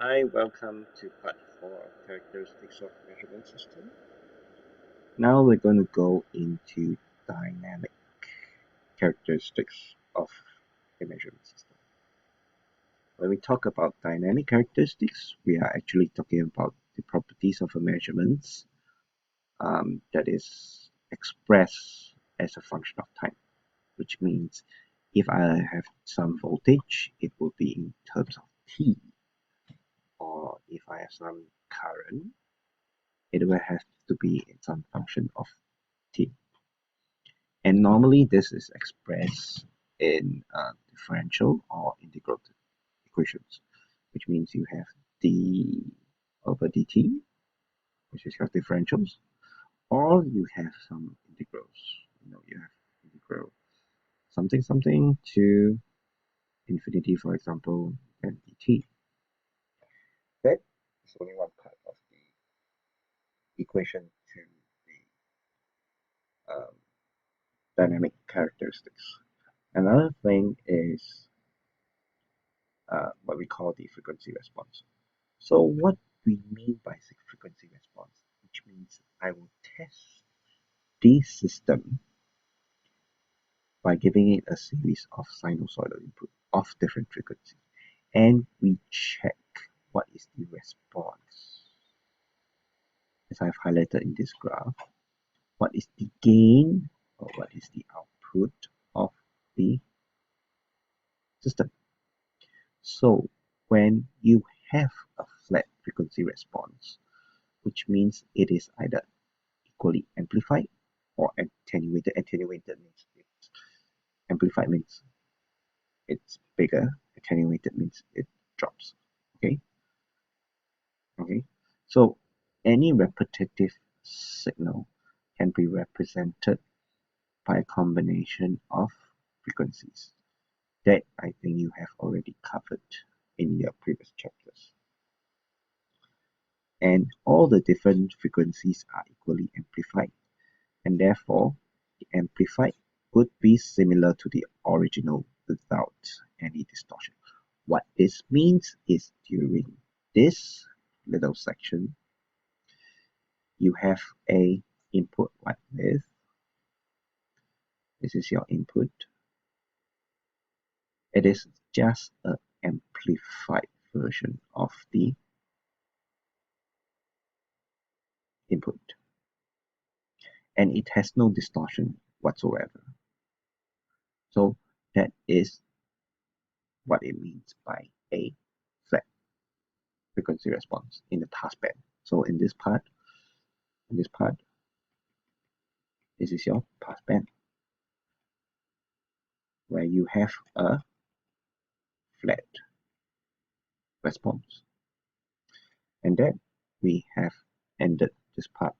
Hi, welcome to part 4 of Characteristics of Measurement System. Now we're going to go into dynamic characteristics of a measurement system. When we talk about dynamic characteristics, we are actually talking about the properties of a measurement that is expressed as a function of time, which means if I have some voltage, it will be in terms of T, or if I have some current, it will have to be in some function of t. And normally this is expressed in differential or integral equations, which means you have d over dt, which is your differentials, or you have some integrals. You have integral something something to infinity, for example, and dt. That is only one part of the equation to the dynamic characteristics. Another thing is what we call the frequency response. So what we mean by frequency response, which means I will test this system by giving it a series of sinusoidal input of different frequency, and we check what is the response. As I've highlighted in this graph, what is the gain or what is the output of the system. So when you have a flat frequency response, which means it is either equally amplified or attenuated. Attenuated means it's amplified means it's bigger. Attenuated means it drops. Okay. Okay. So any repetitive signal can be represented by a combination of frequencies that I think you have already covered in your previous chapters. And all the different frequencies are equally amplified, and therefore the amplified would be similar to the original without any distortion. What this means is during this little section, you have a input like this. This is your input. It is just an amplified version of the input, and it has no distortion whatsoever. So that is what it means by a flat frequency response in the task band. So in this part, this is your pass band, where you have a flat response. And then we have ended this part